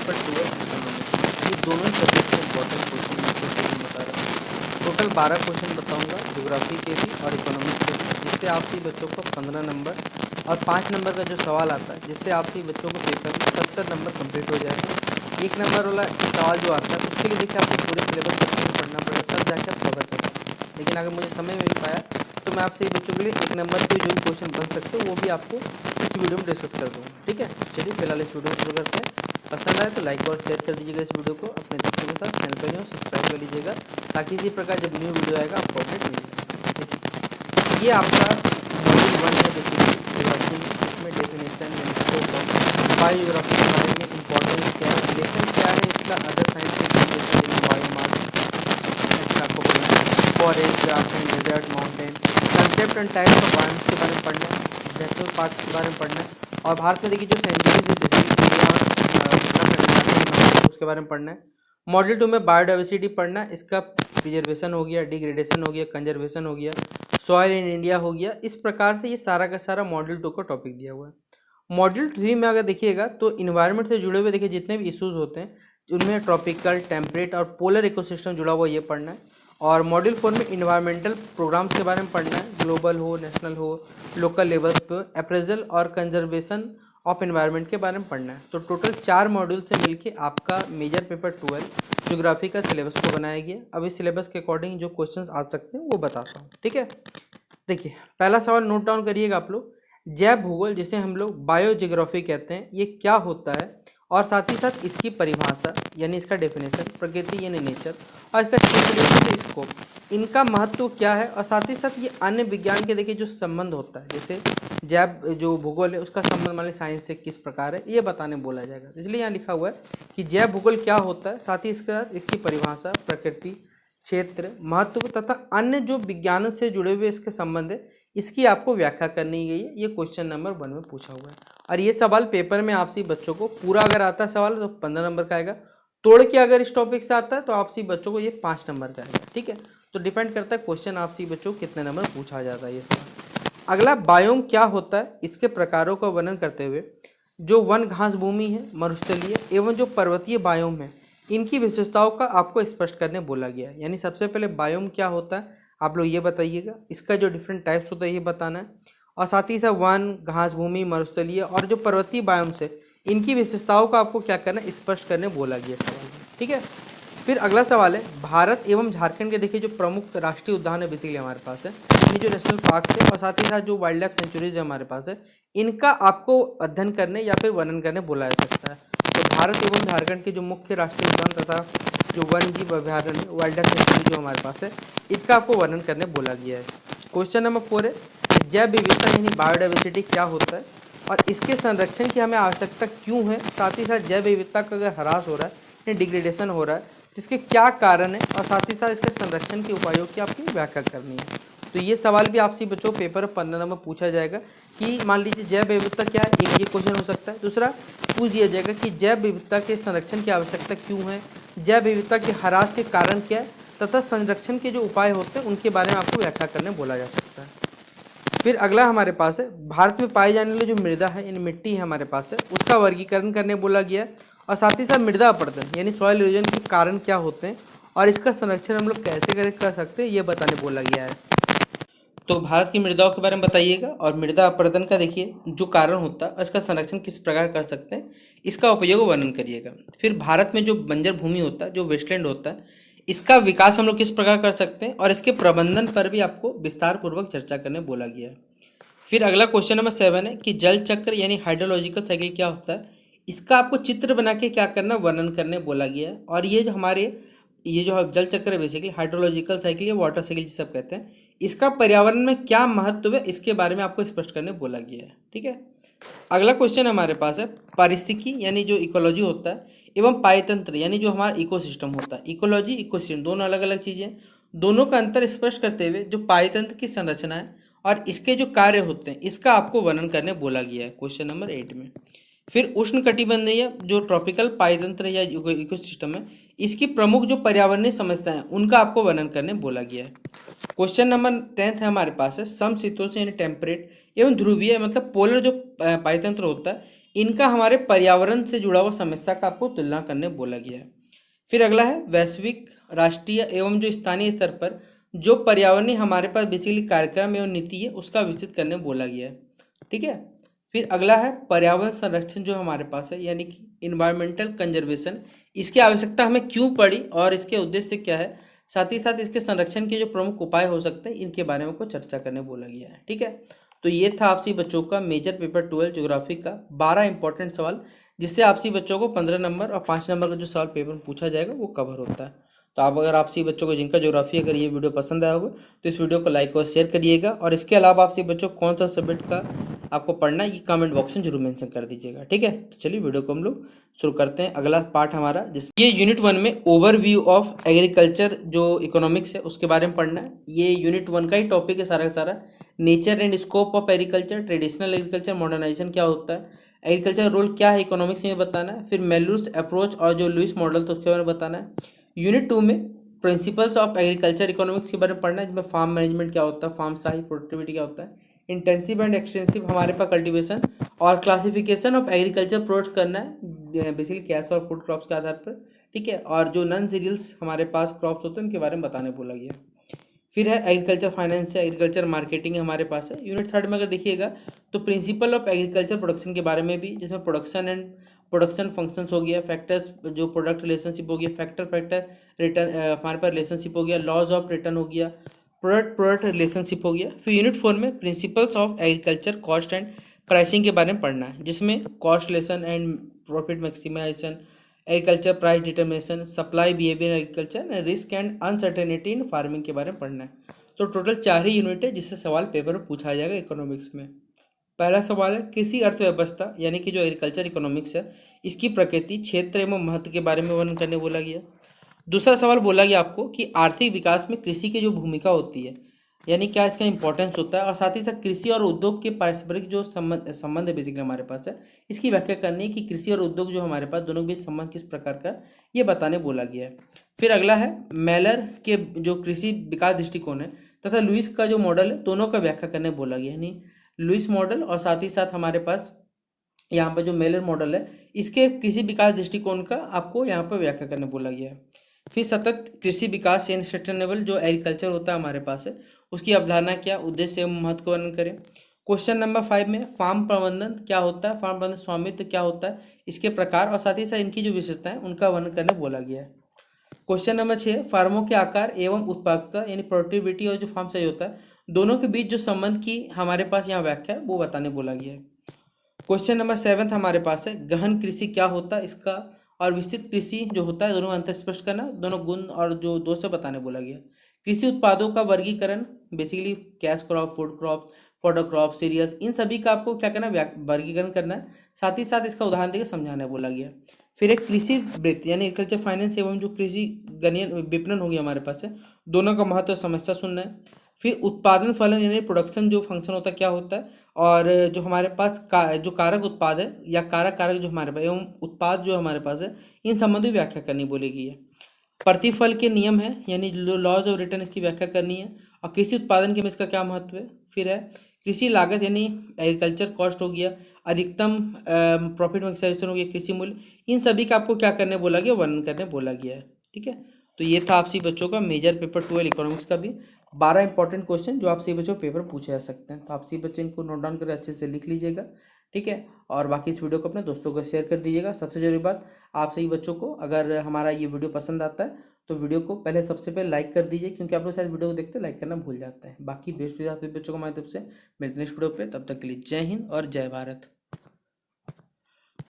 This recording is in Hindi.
पेपर 12 इकोनॉमिक्स, ये दोनों ही सब्जेक्ट के इंपॉर्टेंट क्वेश्चन मैं आपको बता रहा हूँ। टोटल 12 क्वेश्चन बताऊंगा ज्योग्राफी के भी और इकोनॉमिक्स के भी, जिससे आपसी बच्चों को 15 नंबर और 5 नंबर का जो सवाल आता है, जिससे आपसी बच्चों को पेपर में 70 नंबर कंप्लीट हो जाएगा। 1 नंबर वाला सवाल जो आता है उसके लिए देखिए आपको पूरे सिलेबस को पढ़ना पड़ेगा, तब जाके आप कवर कर पाएंगे। लेकिन अगर मुझे समय मिल पाया तो मैं आपसे बच्चों के लिए 1 नंबर के जो भी क्वेश्चन बन सकते हो वो भी आपको इस वीडियो में डिस्कस कर दूँगा। ठीक है, चलिए फिलहाल इस वीडियो को शुरू करते हैं। पसंद आए तो लाइक और शेयर कर दीजिएगा इस वीडियो को अपने दोस्तों के साथ, चैनल पर सब्सक्राइब कर लीजिएगा ताकि इसी प्रकार जब न्यू वीडियो आएगा आपको अपडेट मिल जाएगा। ठीक है, ये आपका मॉड्यूल 1 है बेसिकली ज्योग्राफी में। इसमें डेफिनेशन यानी स्कोप ऑफ बायोज्योग्राफी के बारे में इंपॉर्टेंस क्या है, रिलेशन क्या है इसका अदर साइंस के बायोमास आपको पढ़ना है, forest, grassland, desert, mountain, concept and types of biomes के बारे में पढ़ना है, नेशनल पार्क के बारे में पढ़ना है, और भारत में देखिए जो सेंचुरीज उसके बारे में पढ़ना है। मॉड्यूल 2 में बायोडाइवर्सिटी पढ़ना है, इसका प्रिजर्वेशन हो गया, डिग्रेडेशन हो गया, कंजर्वेशन हो गया, सॉइल इन इंडिया हो गया। इस प्रकार से ये सारा का सारा मॉड्यूल 2 का टॉपिक दिया हुआ है। मॉड्यूल 3 में अगर देखिएगा तो इन्वायरमेंट से जुड़े हुए देखिए जितने भी इश्यूज होते हैं उनमें ट्रॉपिकल, टेम्परेट और पोलर इकोसिस्टम जुड़ा हुआ ये पढ़ना है। और मॉड्यूल 4 में इन्वायरमेंटल प्रोग्राम्स के बारे में पढ़ना है, ग्लोबल हो, नेशनल हो, लोकल लेवल पर अप्रेजल और कंजर्वेशन ऑफ एनवायरनमेंट के बारे में पढ़ना है। तो टोटल 4 मॉड्यूल से मिलके आपका मेजर पेपर 12 ज्योग्राफी का सिलेबस को बनाया गया। अब इस सिलेबस के अकॉर्डिंग जो क्वेश्चंस आ सकते हैं वो बताता हूँ। ठीक है, देखिए पहला सवाल नोट डाउन करिएगा आप लोग। जैव भूगोल जिसे हम लोग बायोजियोग्राफी कहते हैं, ये क्या होता है और साथ ही साथ इसकी परिभाषा यानी इसका डेफिनेशन, प्रकृति यानी नेचर, और इसका क्षेत्र स्कोप, इनका महत्व क्या है, और साथ ही साथ ये अन्य विज्ञान के देखिए जो संबंध होता है, जैसे जैव जो भूगोल है उसका संबंध मान लीजिए साइंस से किस प्रकार है, ये बताने बोला जाएगा। इसलिए यहाँ लिखा हुआ है कि जैव भूगोल क्या होता है, साथ ही इसकी परिभाषा, प्रकृति, क्षेत्र, महत्व तथा अन्य जो विज्ञान से जुड़े हुए इसके संबंध है, इसकी आपको व्याख्या करनी गई है। ये क्वेश्चन नंबर 1 में पूछा हुआ है, और ये सवाल पेपर में आपसी बच्चों को पूरा अगर आता है सवाल तो 15 नंबर का आएगा, तोड़ के अगर इस टॉपिक से आता है तो आपसी बच्चों को ये 5 नंबर का आएगा। ठीक है, तो डिपेंड करता है क्वेश्चन आपसी बच्चों को कितने नंबर पूछा जाता है ये सवाल। अगला बायोम क्या होता है, इसके प्रकारों का वर्णन करते हुए जो वन घास भूमि है, मरुस्थलीय एवं जो पर्वतीय बायोम है, इनकी विशेषताओं का आपको स्पष्ट करने बोला गया है। यानी सबसे पहले बायोम क्या होता है आप लोग ये बताइएगा, इसका जो डिफरेंट टाइप्स होता है ये बताना है, और साथ ही साथ वन, घास भूमि, मरुस्थलीय और जो पर्वतीय बायोम्स है इनकी विशेषताओं का आपको क्या करना है, स्पष्ट करने बोला गया सवाल में। ठीक है, फिर अगला सवाल है भारत एवं झारखंड के देखिए जो प्रमुख राष्ट्रीय उद्यान है बेसिकली हमारे पास है, ये जो नेशनल पार्क है और साथ ही साथ जो वाइल्ड लाइफ सेंचुरीज है हमारे पास है, इनका आपको अध्ययन करने या फिर वर्णन करने बोला जा सकता है। तो भारत एवं झारखंड के जो मुख्य राष्ट्रीय उद्यान तथा जो वन जीव अभ्यारण्य है, वाइल्ड लाइफ सेंचुरी जो हमारे पास है, इनका आपको वर्णन करने बोला गया है। क्वेश्चन नंबर 4 है जैव विविधता यानी बायोडाइवर्सिटी क्या होता है और इसके संरक्षण की हमें आवश्यकता क्यों है, साथ ही साथ जैव विविधता का अगर ह्रास हो रहा है या डिग्रेडेशन हो रहा है तो इसके क्या कारण है, और साथ ही साथ इसके संरक्षण के उपायों की आपकी व्याख्या करनी है। तो ये सवाल भी आपसे बच्चों पेपर 15 नंबर पूछा जाएगा कि मान लीजिए जैव विविधता क्या है, एक ये क्वेश्चन हो सकता है। दूसरा पूछ दिया जाएगा कि जैव विविधता के संरक्षण की आवश्यकता क्यों है, जैव विविधता के ह्रास के कारण क्या है तथा संरक्षण के जो उपाय होते हैं उनके बारे में आपको व्याख्या करने बोला जा सकता है। फिर अगला हमारे पास है भारत में पाई जाने वाली जो मृदा है यानी मिट्टी है हमारे पास है, उसका वर्गीकरण करने बोला गया है, और साथ ही साथ मृदा अपरदन यानी सॉइल इरोजन के कारण क्या होते हैं और इसका संरक्षण हम लोग कैसे कर सकते हैं ये बताने बोला गया है। तो भारत की मृदाओं के बारे में बताइएगा, और मृदा अपरदन का देखिए जो कारण होता है और इसका संरक्षण किस प्रकार कर सकते हैं इसका उपयोग वर्णन करिएगा। फिर भारत में जो बंजर भूमि होता है, जो वेस्टलैंड होता है, इसका विकास हम लोग किस प्रकार कर सकते हैं और इसके प्रबंधन पर भी आपको विस्तार पूर्वक चर्चा करने बोला गया है। फिर अगला क्वेश्चन नंबर 7 है कि जल चक्र यानी हाइड्रोलॉजिकल साइकिल क्या होता है, इसका आपको चित्र बना के क्या करना वर्णन करने बोला गया है। और ये जो हमारे ये जो जल चक्र है बेसिकली हाइड्रोलॉजिकल साइकिल या वाटर साइकिल जिसे सब कहते हैं, इसका पर्यावरण में क्या महत्व है इसके बारे में आपको स्पष्ट करने बोला गया है। ठीक है, अगला क्वेश्चन हमारे पास है पारिस्थितिकी यानी जो इकोलॉजी होता है एवं पारितंत्र यानी जो हमारा इकोसिस्टम होता है। इकोलॉजी इकोसिस्टम दोनों अलग अलग चीज़ें, दोनों का अंतर स्पष्ट करते हुए जो पारितंत्र की संरचना है और इसके जो कार्य होते हैं इसका आपको वर्णन करने बोला गया है क्वेश्चन नंबर 8 में। फिर उष्णकटिबंधीय जो ट्रॉपिकल पारितंत्र या इकोसिस्टम है, इसकी प्रमुख जो पर्यावरणीय समस्याएं हैं उनका आपको वर्णन करने बोला गया है। क्वेश्चन नंबर 10 है हमारे पास है समशीतोष्ण यानी टेम्परेट एवं ध्रुवीय मतलब पोलर जो पारितंत्र होता है, इनका हमारे पर्यावरण से जुड़ा हुआ समस्या का आपको तुलना करने बोला गया है। फिर अगला है वैश्विक, राष्ट्रीय एवं जो स्थानीय स्तर पर जो पर्यावरणीय हमारे पास बेसिकली कार्यक्रम एवं नीति है उसका विकसित करने बोला गया है। ठीक है। फिर अगला है पर्यावरण संरक्षण जो हमारे पास है, यानी कि इन्वायरमेंटल कंजर्वेशन। इसकी आवश्यकता हमें क्यों पड़ी और इसके उद्देश्य क्या है, साथ ही साथ इसके संरक्षण के जो प्रमुख उपाय हो सकते हैं इनके बारे में को चर्चा करने बोला गया है। ठीक है। तो ये था आपसी बच्चों का मेजर पेपर 12 ज्योग्राफी का 12 इंपॉर्टेंट सवाल, जिससे आपसी बच्चों को 15 नंबर और 5 नंबर का जो सवाल पेपर में पूछा जाएगा वो कवर होता है। तो आप अगर आपसी बच्चों को जिनका ज्योग्राफी अगर ये वीडियो पसंद आया होगा तो इस वीडियो को लाइक और शेयर करिएगा, और इसके अलावा आपसी बच्चों को कौन सा सब्जेक्ट का आपको पढ़ना है ये कमेंट बॉक्स में जरूर मेंशन कर दीजिएगा। ठीक है। तो चलिए वीडियो को हम लोग शुरू करते हैं। अगला पार्ट हमारा जिस ये यूनिट 1 में ओवरव्यू ऑफ एग्रीकल्चर जो इकोनॉमिक्स है उसके बारे में पढ़ना है। ये यूनिट 1 का ही टॉपिक है सारा का सारा। Nature and scope of agriculture, traditional agriculture, modernisation क्या होता है, एग्रीकल्चर रोल क्या है इकोनॉमिक्स में बताना है। फिर मेलूर्स अप्रोच और जो लुईस मॉडल तो उसके बारे में बताना है। यूनिट 2 में प्रिंसिपल्स ऑफ एग्रीकल्चर इकोनॉमिक्स के बारे में पढ़ना है, जिसमें फार्म मैनेजमेंट क्या होता है, फार्म साइज, प्रोडक्टिविटी क्या होता है, इंटेंसिव एंड एक्सटेंसिव हमारे पास कल्टीवेशन और क्लासिफिकेशन ऑफ एग्रीकल्चर प्रोडक्ट्स करना है बेसिकली कैश और फूड क्रॉप्स के आधार पर। ठीक है। और जो नॉन सीरियल्स हमारे पास क्रॉप्स होते हैं उनके बारे में बताने बोला गया। फिर है एग्रीकल्चर फाइनेंस है, एग्रीकल्चर मार्केटिंग हमारे पास है। यूनिट 3 में अगर देखिएगा तो प्रिंसिपल ऑफ एग्रीकल्चर प्रोडक्शन के बारे में भी, जिसमें प्रोडक्शन एंड प्रोडक्शन फंक्शंस हो गया, फैक्टर्स जो प्रोडक्ट रिलेशनशिप हो गया, फैक्टर रिटर्न हमारे पास रिलेशनशिप हो गया, लॉज ऑफ रिटर्न हो गया, प्रोडक्ट रिलेशनशिप हो गया। फिर यूनिट 4 में principles of agriculture cost and pricing के बारे में पढ़ना है, जिसमें cost relation and profit maximisation, agriculture price determination, supply behaviour agriculture, risk and uncertainty in farming के बारे में पढ़ना है। तो टोटल 4 ही यूनिट है जिससे सवाल पेपर में पूछा जाएगा इकोनॉमिक्स में। पहला सवाल है कृषि अर्थव्यवस्था यानी कि जो एग्रीकल्चर इकोनॉमिक्स है इसकी प्रकृति, क्षेत्र एवं महत्व के बारे में वर्णन करने बोला गया। दूसरा सवाल बोला गया आपको कि आर्थिक विकास में कृषि की जो भूमिका होती है यानी क्या इसका इंपॉर्टेंस होता है, और साथ ही साथ कृषि और उद्योग के पारस्परिक जो संबंध है बेसिकली हमारे पास है, इसकी व्याख्या करनी है कि कृषि और उद्योग जो हमारे पास दोनों के बीच संबंध किस प्रकार का ये बताने बोला गया है। फिर अगला है मेलर के जो कृषि विकास दृष्टिकोण है तथा लुईस का जो मॉडल है दोनों का व्याख्या करने बोला गया, यानी लुईस मॉडल और साथ ही साथ हमारे पास यहाँ पर जो मेलर मॉडल है इसके कृषि विकास दृष्टिकोण का आपको यहाँ पर व्याख्या करने बोला गया है। फिर सतत कृषि विकास यानी सस्टेनेबल जो एग्रीकल्चर होता है हमारे पास है उसकी अवधारणा क्या, उद्देश्य एवं महत्व का वर्णन करें। क्वेश्चन नंबर 5 में फार्म प्रबंधन क्या होता है, फार्म प्रबंधन स्वामित्व क्या होता है, इसके प्रकार और साथ ही साथ इनकी जो विशेषताएं उनका वर्णन करने बोला गया है। क्वेश्चन नंबर 6 फार्मों के आकार एवं उत्पादकता यानी प्रोडक्टिविटी और जो फार्म साइज होता है दोनों के बीच जो संबंध की हमारे पास यहाँ व्याख्या है वो बताने बोला गया है। क्वेश्चन नंबर 7 हमारे पास है गहन कृषि क्या होता है, इसका और विस्तृत कृषि जो होता है दोनों का अंतर स्पष्ट करना, दोनों गुण और जो दोष बताने बोला गया। कृषि उत्पादों का वर्गीकरण basically cash crop, food crop, fodder crop, cereals, इन सभी का आपको क्या करना है वर्गीकरण करना है, साथ ही साथ इसका उदाहरण देकर समझाना बोला गया। फिर एक कृषि वृत्ति यानी एग्रीकल्चर फाइनेंस एवं जो कृषि गणन विपणन हो गया हमारे पास है दोनों का महत्व समस्या सुनना है। फिर उत्पादन फलन यानी प्रोडक्शन जो फंक्शन होता है क्या होता है, और जो हमारे पास जो कारक उत्पाद है या कारक कारक जो हमारे पास एवं उत्पाद जो हमारे पास है इन संबंधी व्याख्या करनी बोलेगी है। प्रतिफल के नियम है यानी लॉज ऑफ रिटर्न इसकी व्याख्या करनी है, और कृषि उत्पादन के में इसका क्या महत्व है। फिर है कृषि लागत यानी एग्रीकल्चर कॉस्ट हो गया, अधिकतम प्रॉफिट मैक्सिमाइजेशन हो गया, कृषि मूल्य, इन सभी का आपको क्या करने बोला गया, वर्णन करने बोला गया है। ठीक है। तो ये था आपसी बच्चों का मेजर पेपर 12 इकोनॉमिक्स का भी 12 इंपॉर्टेंट क्वेश्चन जो आपसे बच्चों पेपर पूछे जा सकते हैं। तो आपसे बच्चे इनको नोट डाउन करके अच्छे से लिख लीजिएगा। ठीक है। और बाकी इस वीडियो को अपने दोस्तों को शेयर कर दीजिएगा। सबसे जरूरी बात आप सभी बच्चों को अगर हमारा ये वीडियो पसंद आता है तो वीडियो को पहले सबसे पहले लाइक कर दीजिए, क्योंकि आप लोग शायद वीडियो को देखते लाइक करना भूल जाते हैं। बाकी बेस्ट आप बच्चों को हमारी तरफ से मिलते हैं नेक्स्ट वीडियो पे, तब तक के लिए जय हिंद और जय भारत।